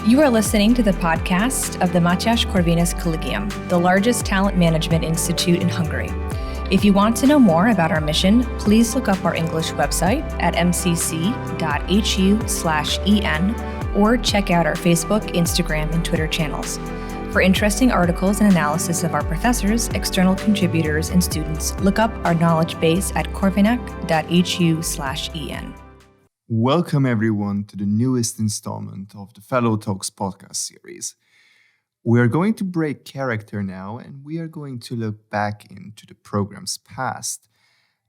You are listening to the podcast of the Mathias Corvinus Collegium, the largest talent management institute in Hungary. If you want to know more about our mission, please look up our English website at mcc.hu/en or check out our Facebook, Instagram, and Twitter channels. For interesting articles and analysis of our professors, external contributors, and students, look up our knowledge base at corvinec.hu/en. Welcome everyone to the newest installment of the Fellow Talks podcast series. We are going to break character now and we are going to look back into the program's past.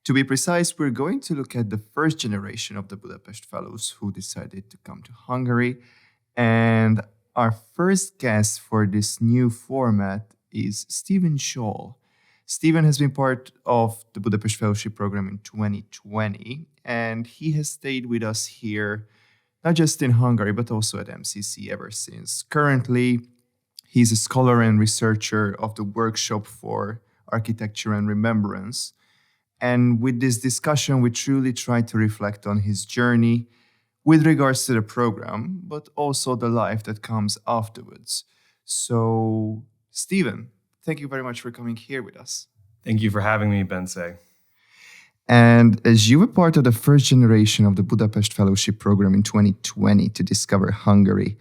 To be precise, we're going to look at the first generation of the Budapest Fellows who decided to come to Hungary. And our first guest for this new format is Stephen Sholl. Stephen has been part of the Budapest Fellowship Program in 2020, and he has stayed with us here, not just in Hungary, but also at MCC ever since. Currently, he's a scholar and researcher of the Workshop for Architecture and Remembrance. And with this discussion, we truly try to reflect on his journey with regards to the program, but also the life that comes afterwards. So, Stephen, thank you very much for coming here with us. Thank you for having me, Bensei. And as you were part of the first generation of the Budapest Fellowship Program in 2020 to discover Hungary,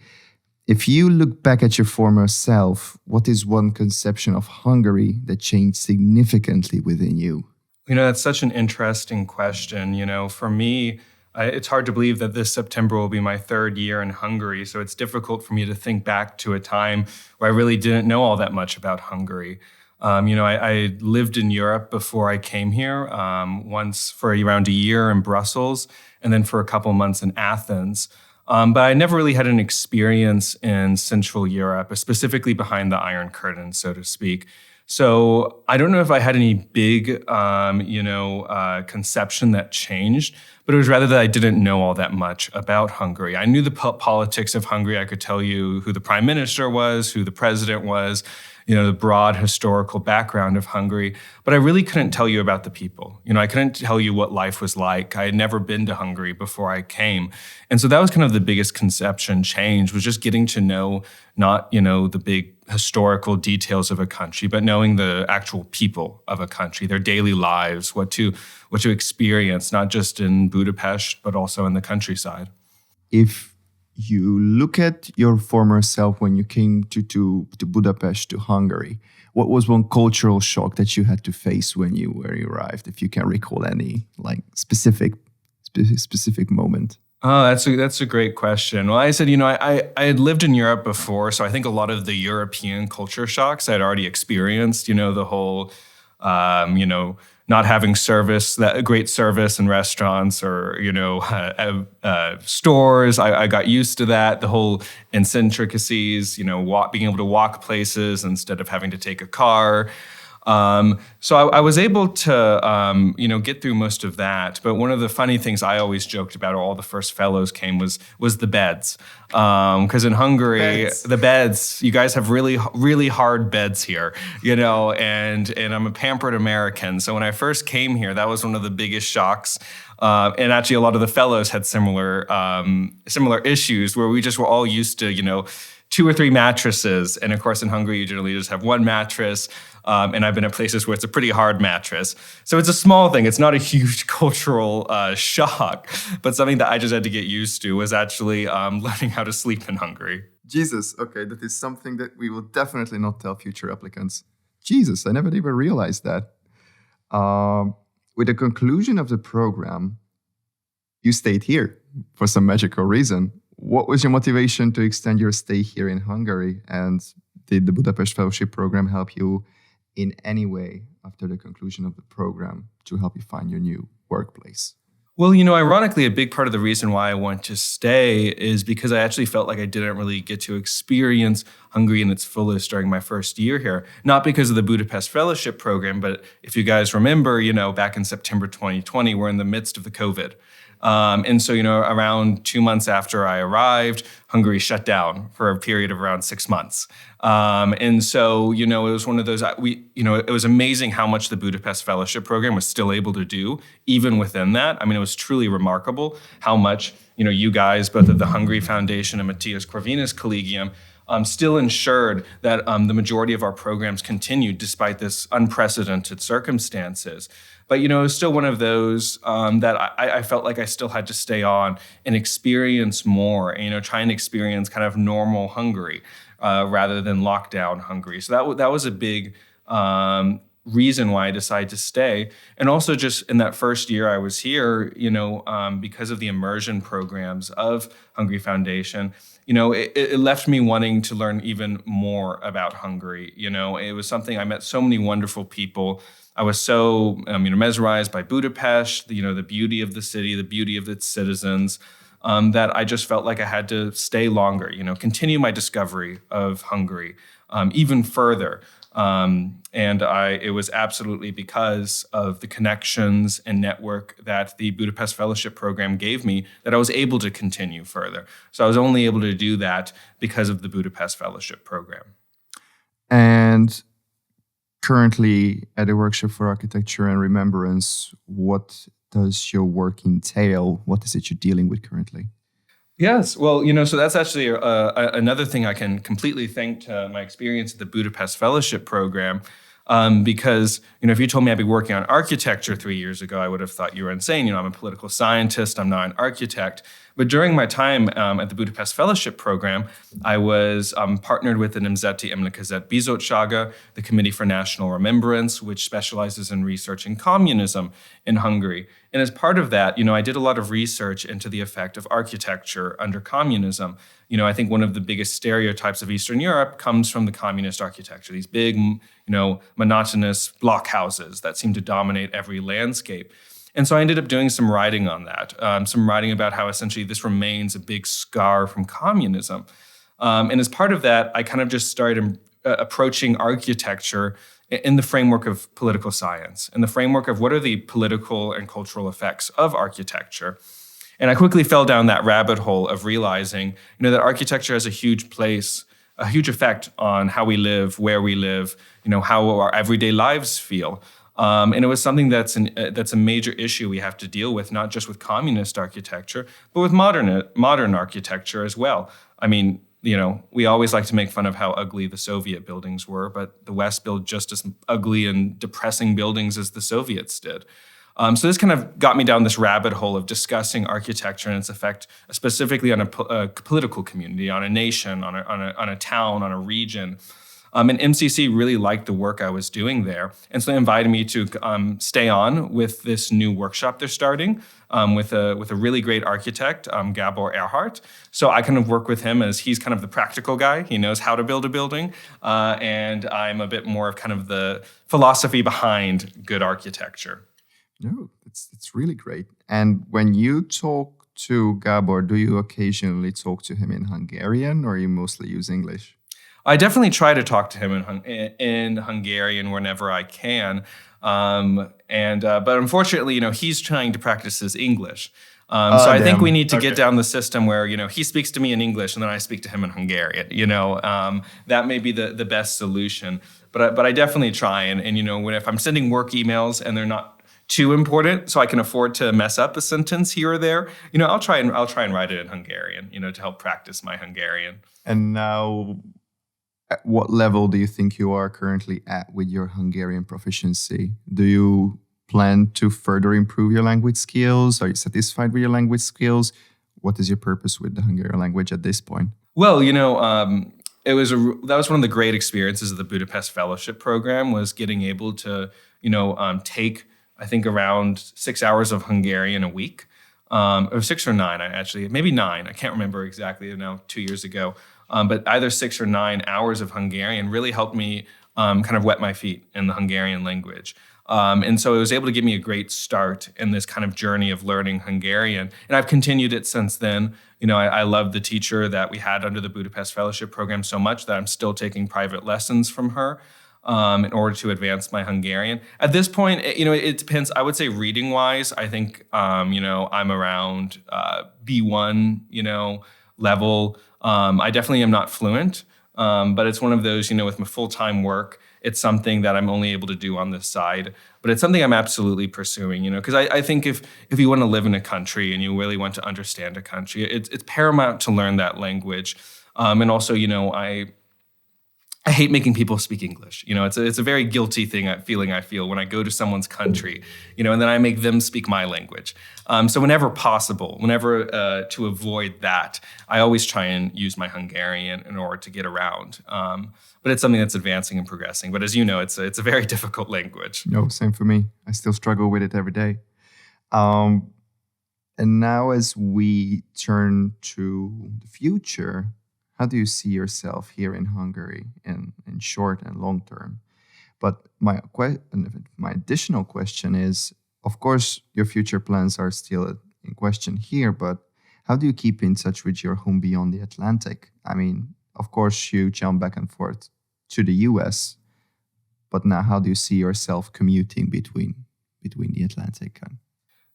if you look back at your former self, what is one conception of Hungary that changed significantly within you? You know, that's such an interesting question. You know, for me, it's hard to believe that this September will be my third year in Hungary. So it's difficult for me to think back to a time where I really didn't know all that much about Hungary. I lived in Europe before I came here, once for around a year in Brussels, and then for a couple months in Athens. But I never really had an experience in Central Europe, specifically behind the Iron Curtain, so to speak. So I don't know if I had any big, conception that changed, but it was rather that I didn't know all that much about Hungary. I knew the politics of Hungary. I could tell you who the prime minister was, who the president was, the broad historical background of Hungary, but I really couldn't tell you about the people. I couldn't tell you what life was like. I had never been to Hungary before I came. And so that was kind of the biggest conception change, was just getting to know not, the big historical details of a country, but knowing the actual people of a country, their daily lives, what to experience, not just in Budapest, but also in the countryside. If you look at your former self when you came to Budapest, to Hungary, what was one cultural shock that you had to face when you arrived, if you can recall any specific moment? Oh, that's a great question. Well, I said, I had lived in Europe before, so I think a lot of the European culture shocks I had already experienced, the whole, not having great service in restaurants or, stores. I got used to that, the whole eccentricities, being able to walk places instead of having to take a car. So I was able to, get through most of that. But one of the funny things I always joked about, all the first fellows came, was the beds. Because in Hungary, the beds, you guys have really, really hard beds here, and I'm a pampered American. So when I first came here, that was one of the biggest shocks. And actually, a lot of the fellows had similar issues where we just were all used to, 2 or 3 mattresses. And of course, in Hungary, you generally just have one mattress. And I've been at places where it's a pretty hard mattress. So it's a small thing. It's not a huge cultural shock, but something that I just had to get used to was actually learning how to sleep in Hungary. Jesus, okay, that is something that we will definitely not tell future applicants. Jesus, I never even realized that. With the conclusion of the program, you stayed here for some magical reason. What was your motivation to extend your stay here in Hungary? And did the Budapest Fellowship Program help you in any way after the conclusion of the program to help you find your new workplace? Well, ironically, a big part of the reason why I want to stay is because I actually felt like I didn't really get to experience Hungary in its fullest during my first year here. Not because of the Budapest Fellowship Program, but if you guys remember, back in September 2020, we're in the midst of the COVID. And so, around 2 months after I arrived, Hungary shut down for a period of around 6 months. And so, it was one of those, it was amazing how much the Budapest Fellowship Program was still able to do, even within that. I mean, it was truly remarkable how much, you guys, both at the Hungary Foundation and Mathias Corvinus Collegium, still ensured that the majority of our programs continued despite this unprecedented circumstances. But, it was still one of those that I felt like I still had to stay on and experience more, try and experience kind of normal Hungary rather than lockdown Hungary. So that was a big reason why I decided to stay. And also just in that first year I was here, because of the immersion programs of Hungary Foundation, it left me wanting to learn even more about Hungary. It was something, I met so many wonderful people. I was so mesmerized by Budapest, the beauty of the city, the beauty of its citizens, that I just felt like I had to stay longer, continue my discovery of Hungary even further. It was absolutely because of the connections and network that the Budapest Fellowship Program gave me that I was able to continue further. So I was only able to do that because of the Budapest Fellowship Program. And currently at the Workshop for Architecture and Remembrance, what does your work entail? What is it you're dealing with currently? Yes, well, so that's actually another thing I can completely thank to my experience at the Budapest Fellowship Program, because, if you told me I'd be working on architecture 3 years ago, I would have thought you were insane. I'm a political scientist, I'm not an architect. But during my time at the Budapest Fellowship Program, I was partnered with the Nemzeti Emlékezet Bizottsága, the Committee for National Remembrance, which specializes in researching communism in Hungary. And as part of that, I did a lot of research into the effect of architecture under communism. I think one of the biggest stereotypes of Eastern Europe comes from the communist architecture, these big, monotonous block houses that seem to dominate every landscape. And so I ended up doing some writing on that, some writing about how essentially this remains a big scar from communism. And as part of that, I kind of just started approaching architecture in the framework of political science, in the framework of what are the political and cultural effects of architecture. And I quickly fell down that rabbit hole of realizing, that architecture has a huge effect on how we live, where we live, how our everyday lives feel. And it was something that's a major issue we have to deal with, not just with communist architecture, but with modern architecture as well. I mean, we always like to make fun of how ugly the Soviet buildings were, but the West built just as ugly and depressing buildings as the Soviets did. So this kind of got me down this rabbit hole of discussing architecture and its effect specifically on a political community, on a nation, on a town, on a region. And MCC really liked the work I was doing there. And so they invited me to stay on with this new workshop they're starting with a really great architect, Gabor Erhardt. So I kind of work with him as he's kind of the practical guy. He knows how to build a building. And I'm a bit more of kind of the philosophy behind good architecture. No, it's really great. And when you talk to Gabor, do you occasionally talk to him in Hungarian or you mostly use English? I definitely try to talk to him in Hungarian whenever I can. But unfortunately, he's trying to practice his English. So I think we need to get down the system where, he speaks to me in English and then I speak to him in Hungarian. That may be the best solution. But I definitely try. And if I'm sending work emails and they're not too important, so I can afford to mess up a sentence here or there, I'll try and write it in Hungarian, to help practice my Hungarian. And now, at what level do you think you are currently at with your Hungarian proficiency? Do you plan to further improve your language skills? Are you satisfied with your language skills? What is your purpose with the Hungarian language at this point? Well, that was one of the great experiences of the Budapest Fellowship Program, was getting able to, take, I think, around 6 hours of Hungarian a week, or 6 or 9, actually, maybe 9. I can't remember exactly now, 2 years ago. But either 6 or 9 hours of Hungarian really helped me kind of wet my feet in the Hungarian language. And so it was able to give me a great start in this kind of journey of learning Hungarian. And I've continued it since then. I love the teacher that we had under the Budapest Fellowship Program so much that I'm still taking private lessons from her. in order to advance my Hungarian. At this point, it depends. I would say reading-wise, I think, I'm around B1, level. I definitely am not fluent, but it's one of those, with my full-time work, it's something that I'm only able to do on the side. But it's something I'm absolutely pursuing, because I think if you want to live in a country and you really want to understand a country, it's paramount to learn that language. And also, I hate making people speak English. It's a very guilty feeling I feel when I go to someone's country, and then I make them speak my language. So whenever possible, to avoid that, I always try and use my Hungarian in order to get around. But it's something that's advancing and progressing. But as you know, it's a very difficult language. No, same for me. I still struggle with it every day. And now as we turn to the future, how do you see yourself here in Hungary in short and long term? But my additional question is, of course, your future plans are still in question here, but how do you keep in touch with your home beyond the Atlantic? I mean, of course, you jump back and forth to the US, but now how do you see yourself commuting between the Atlantic?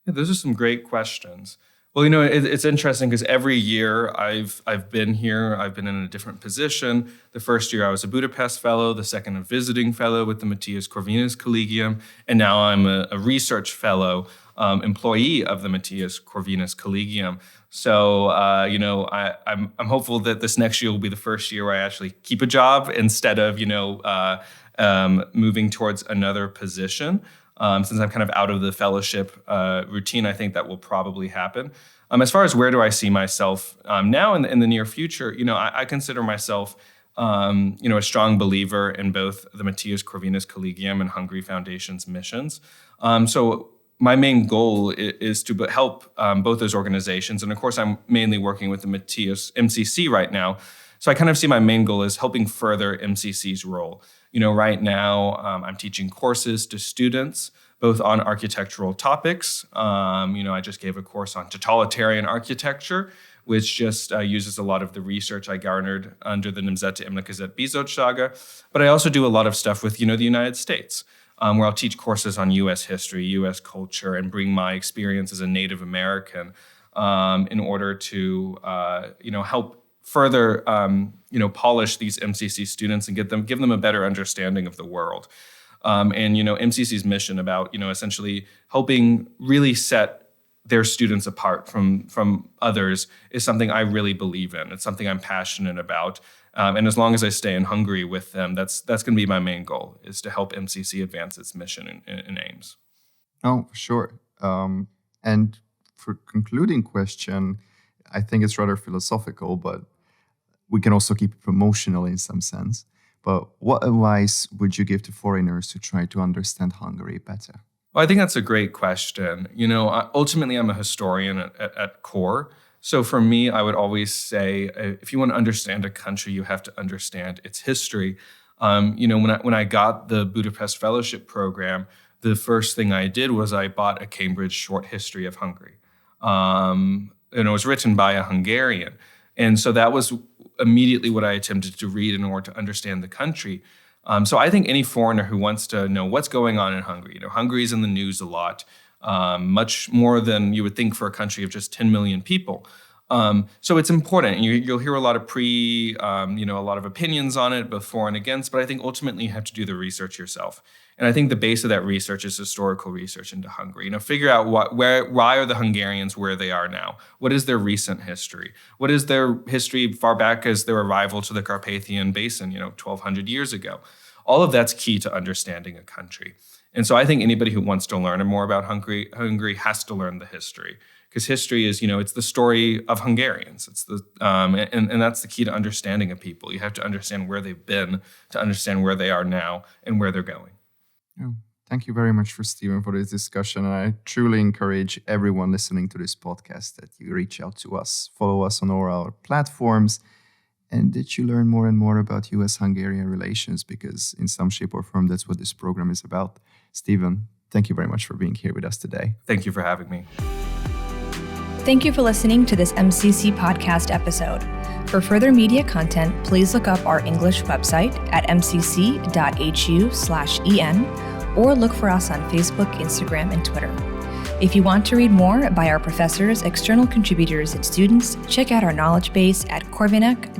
Yeah, those are some great questions. Well, it's interesting because every year I've been here, I've been in a different position. The first year I was a Budapest Fellow, the second a visiting fellow with the Mathias Corvinus Collegium, and now I'm a research fellow, employee of the Mathias Corvinus Collegium. So, I'm hopeful that this next year will be the first year where I actually keep a job instead of, moving towards another position. Since I'm kind of out of the fellowship routine, I think that will probably happen. As far as where do I see myself now in the near future, I consider myself, a strong believer in both the Mathias Corvinus Collegium and Hungary Foundation's missions. So my main goal is to help both those organizations. And of course, I'm mainly working with the Mathias MCC right now. So I kind of see my main goal as helping further MCC's role. Right now, I'm teaching courses to students, both on architectural topics. I just gave a course on totalitarian architecture, which just uses a lot of the research I garnered under the Nemzeti Emlékezet Bizottsága. But I also do a lot of stuff with, the United States, where I'll teach courses on U.S. history, U.S. culture, and bring my experience as a Native American in order to, help further, polish these MCC students and give them a better understanding of the world. MCC's mission about, essentially helping really set their students apart from others is something I really believe in. It's something I'm passionate about. And as long as I stay in Hungary with them, that's going to be my main goal, is to help MCC advance its mission and aims. Oh, for sure. And for concluding question, I think it's rather philosophical, but we can also keep it promotional in some sense. But what advice would you give to foreigners to try to understand Hungary better? Well, I think that's a great question. Ultimately, I'm a historian at core. So for me, I would always say, if you want to understand a country, you have to understand its history. When I got the Budapest Fellowship Program, the first thing I did was I bought a Cambridge short history of Hungary. And it was written by a Hungarian. And so that was immediately what I attempted to read in order to understand the country. So I think any foreigner who wants to know what's going on in Hungary, Hungary's in the news a lot, much more than you would think for a country of just 10 million people. So it's important. You'll hear a lot of a lot of opinions on it, both for and against, but I think ultimately you have to do the research yourself. And I think the base of that research is historical research into Hungary. Figure out why are the Hungarians where they are now? What is their recent history? What is their history far back as their arrival to the Carpathian Basin, 1,200 years ago? All of that's key to understanding a country. And so I think anybody who wants to learn more about Hungary has to learn the history. Because history is, it's the story of Hungarians. It's and that's the key to understanding a people. You have to understand where they've been to understand where they are now and where they're going. Oh, thank you very much, Stephen, for this discussion. And I truly encourage everyone listening to this podcast that you reach out to us, follow us on all our platforms, and that you learn more and more about US-Hungarian relations, because in some shape or form, that's what this program is about. Stephen, thank you very much for being here with us today. Thank you for having me. Thank you for listening to this MCC podcast episode. For further media content, please look up our English website at mcc.hu/en or look for us on Facebook, Instagram, and Twitter. If you want to read more by our professors, external contributors, and students, check out our knowledge base at corvinec.hu/en.